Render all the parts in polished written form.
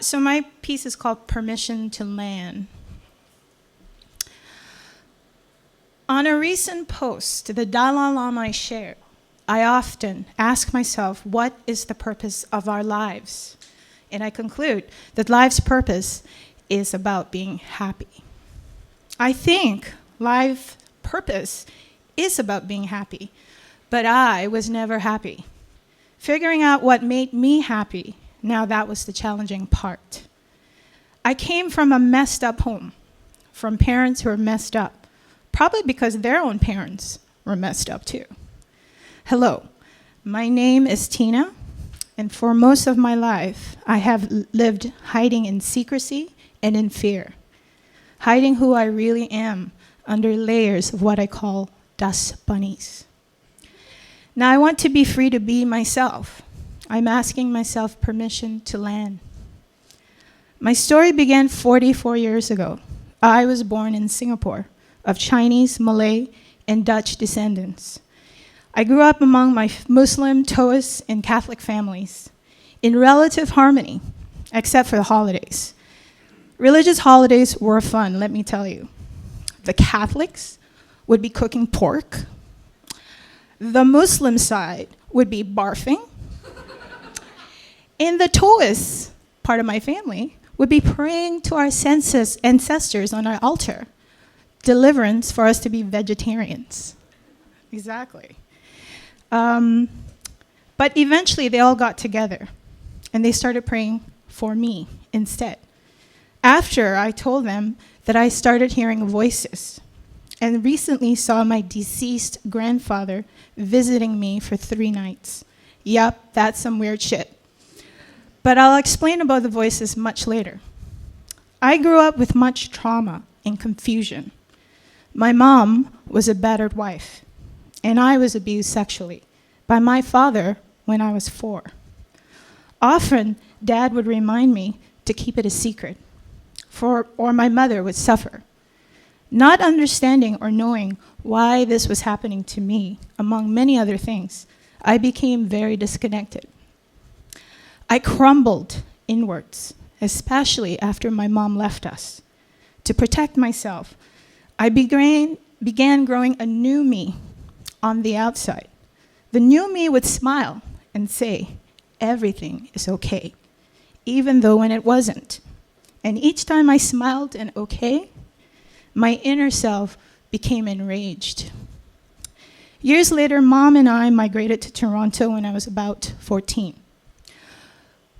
So my piece is called Permission to Land. On a recent post the Dalai Lama shared, I often ask myself, what is the purpose of our lives? And I conclude that life's purpose is about being happy. I think life purpose is about being happy, but I was never happy. Figuring out what made me happy, now that was the challenging part. I came from a messed up home, from parents who were messed up, probably because their own parents were messed up too. Hello, my name is Tina, and for most of my life, I have lived hiding in secrecy and in fear, hiding who I really am under layers of what I call dust bunnies. Now I want to be free to be myself. I'm asking myself permission to land. My story began 44 years ago. I was born in Singapore, of Chinese, Malay, and Dutch descendants. I grew up among my Muslim, Taoist, and Catholic families in relative harmony, except for the holidays. Religious holidays were fun, let me tell you. The Catholics would be cooking pork. The Muslim side would be barfing. And the Taoist part of my family would be praying to our ancestors on our altar, deliverance for us to be vegetarians. Exactly. But eventually they all got together and they started praying for me instead. After I told them that I started hearing voices and recently saw my deceased grandfather visiting me for 3 nights. Yup, that's some weird shit. But I'll explain about the voices much later. I grew up with much trauma and confusion. My mom was a battered wife, and I was abused sexually by my father when I was 4. Often, Dad would remind me to keep it a secret, or my mother would suffer. Not understanding or knowing why this was happening to me, among many other things, I became very disconnected. I crumbled inwards, especially after my mom left us. To protect myself, I began growing a new me on the outside. The new me would smile and say, everything is okay, even though when it wasn't. And each time I smiled and okay, my inner self became enraged. Years later, Mom and I migrated to Toronto when I was about 14.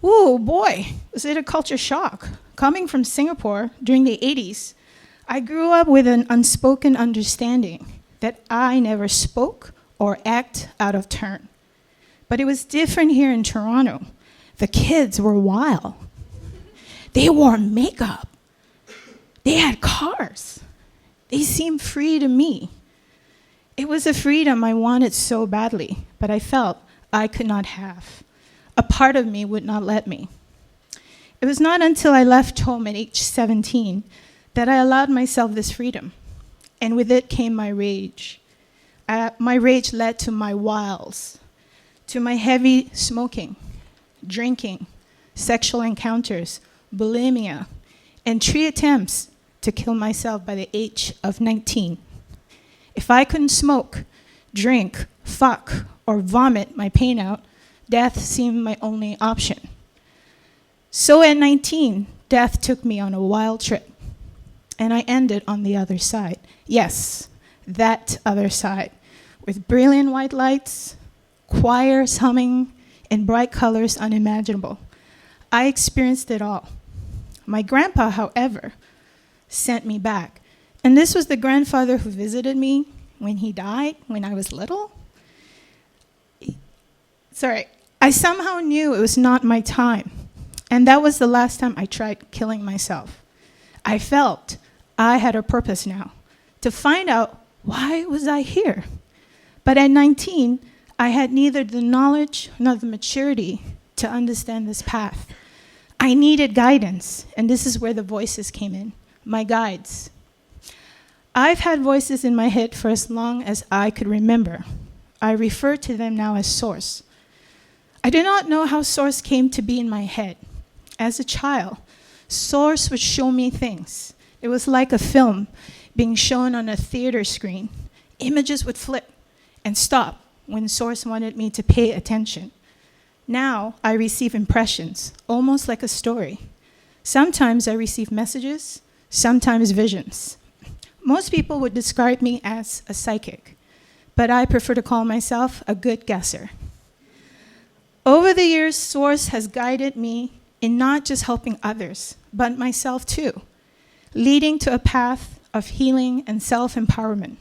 Ooh, boy, was it a culture shock. Coming from Singapore during the 80s, I grew up with an unspoken understanding that I never spoke or act out of turn. But it was different here in Toronto. The kids were wild. They wore makeup. They had cars. They seemed free to me. It was a freedom I wanted so badly, but I felt I could not have. A part of me would not let me. It was not until I left home at age 17 that I allowed myself this freedom, and with it came my rage. My rage led to my wiles, to my heavy smoking, drinking, sexual encounters, bulimia, and 3 attempts to kill myself by the age of 19. If I couldn't smoke, drink, fuck, or vomit my pain out, death seemed my only option. So at 19, death took me on a wild trip, and I ended on the other side. Yes, that other side, with brilliant white lights, choirs humming, and bright colors unimaginable. I experienced it all. My grandpa, however, sent me back. And this was the grandfather who visited me when he died, when I was little. I somehow knew it was not my time. And that was the last time I tried killing myself. I felt I had a purpose now, to find out why was I here. But at 19, I had neither the knowledge nor the maturity to understand this path. I needed guidance, and this is where the voices came in, my guides. I've had voices in my head for as long as I could remember. I refer to them now as Source. I do not know how Source came to be in my head. As a child, Source would show me things. It was like a film being shown on a theater screen. Images would flip and stop when Source wanted me to pay attention. Now I receive impressions, almost like a story. Sometimes I receive messages, sometimes visions. Most people would describe me as a psychic, but I prefer to call myself a good guesser. Over the years, Source has guided me in not just helping others, but myself too, leading to a path of healing and self-empowerment.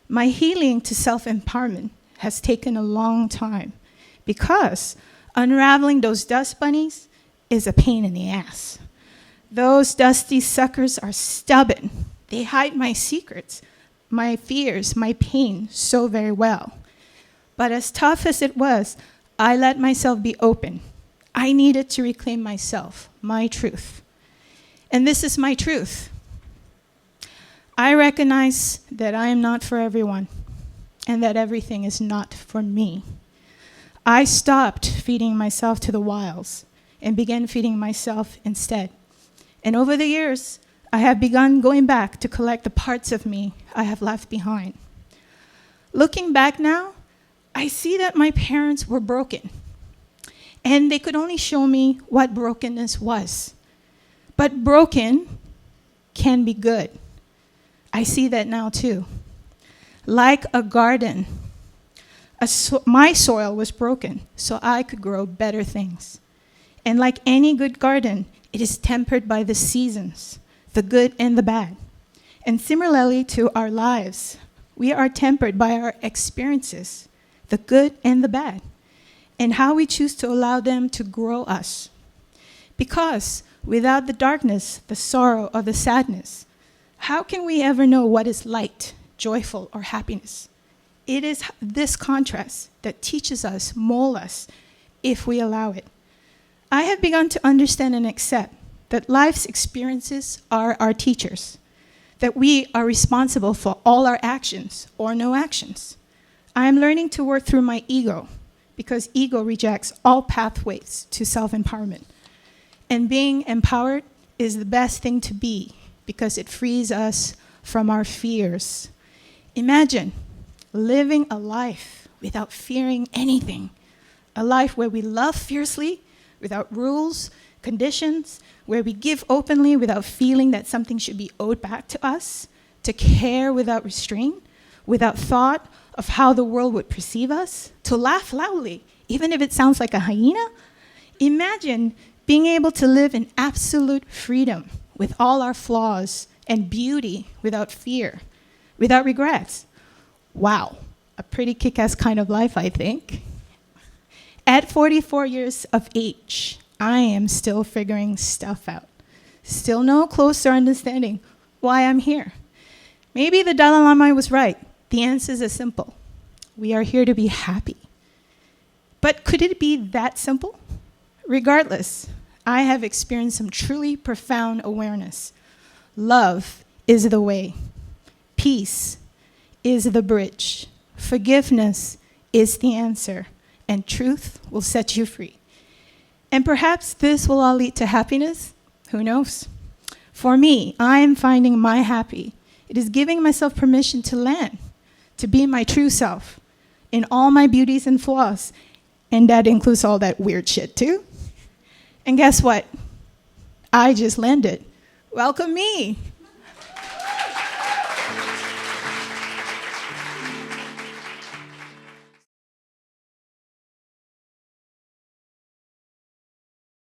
My healing to self-empowerment has taken a long time because unraveling those dust bunnies is a pain in the ass. Those dusty suckers are stubborn. They hide my secrets, my fears, my pain so very well. But as tough as it was, I let myself be open. I needed to reclaim myself, my truth. And this is my truth. I recognize that I am not for everyone and that everything is not for me. I stopped feeding myself to the wiles and began feeding myself instead. And over the years, I have begun going back to collect the parts of me I have left behind. Looking back now, I see that my parents were broken, and they could only show me what brokenness was. But broken can be good. I see that now too. Like a garden, my soil was broken so I could grow better things. And like any good garden, it is tempered by the seasons, the good and the bad. And similarly to our lives, we are tempered by our experiences, the good and the bad, and how we choose to allow them to grow us. Because without the darkness, the sorrow, or the sadness, how can we ever know what is light, joyful, or happiness? It is this contrast that teaches us, molds us, if we allow it. I have begun to understand and accept that life's experiences are our teachers, that we are responsible for all our actions or no actions. I am learning to work through my ego because ego rejects all pathways to self-empowerment. And being empowered is the best thing to be because it frees us from our fears. Imagine living a life without fearing anything, a life where we love fiercely, without rules, conditions, where we give openly without feeling that something should be owed back to us, to care without restraint, without thought of how the world would perceive us, to laugh loudly, even if it sounds like a hyena. Imagine being able to live in absolute freedom with all our flaws and beauty without fear, without regrets. Wow, a pretty kick-ass kind of life, I think. At 44 years of age, I am still figuring stuff out. Still no closer understanding why I'm here. Maybe the Dalai Lama was right. The answers are simple. We are here to be happy. But could it be that simple? Regardless, I have experienced some truly profound awareness. Love is the way. Peace is the bridge. Forgiveness is the answer. And truth will set you free. And perhaps this will all lead to happiness. Who knows? For me, I am finding my happy. It is giving myself permission to land, to be my true self in all my beauties and flaws. And that includes all that weird shit too. And guess what? I just landed. Welcome me.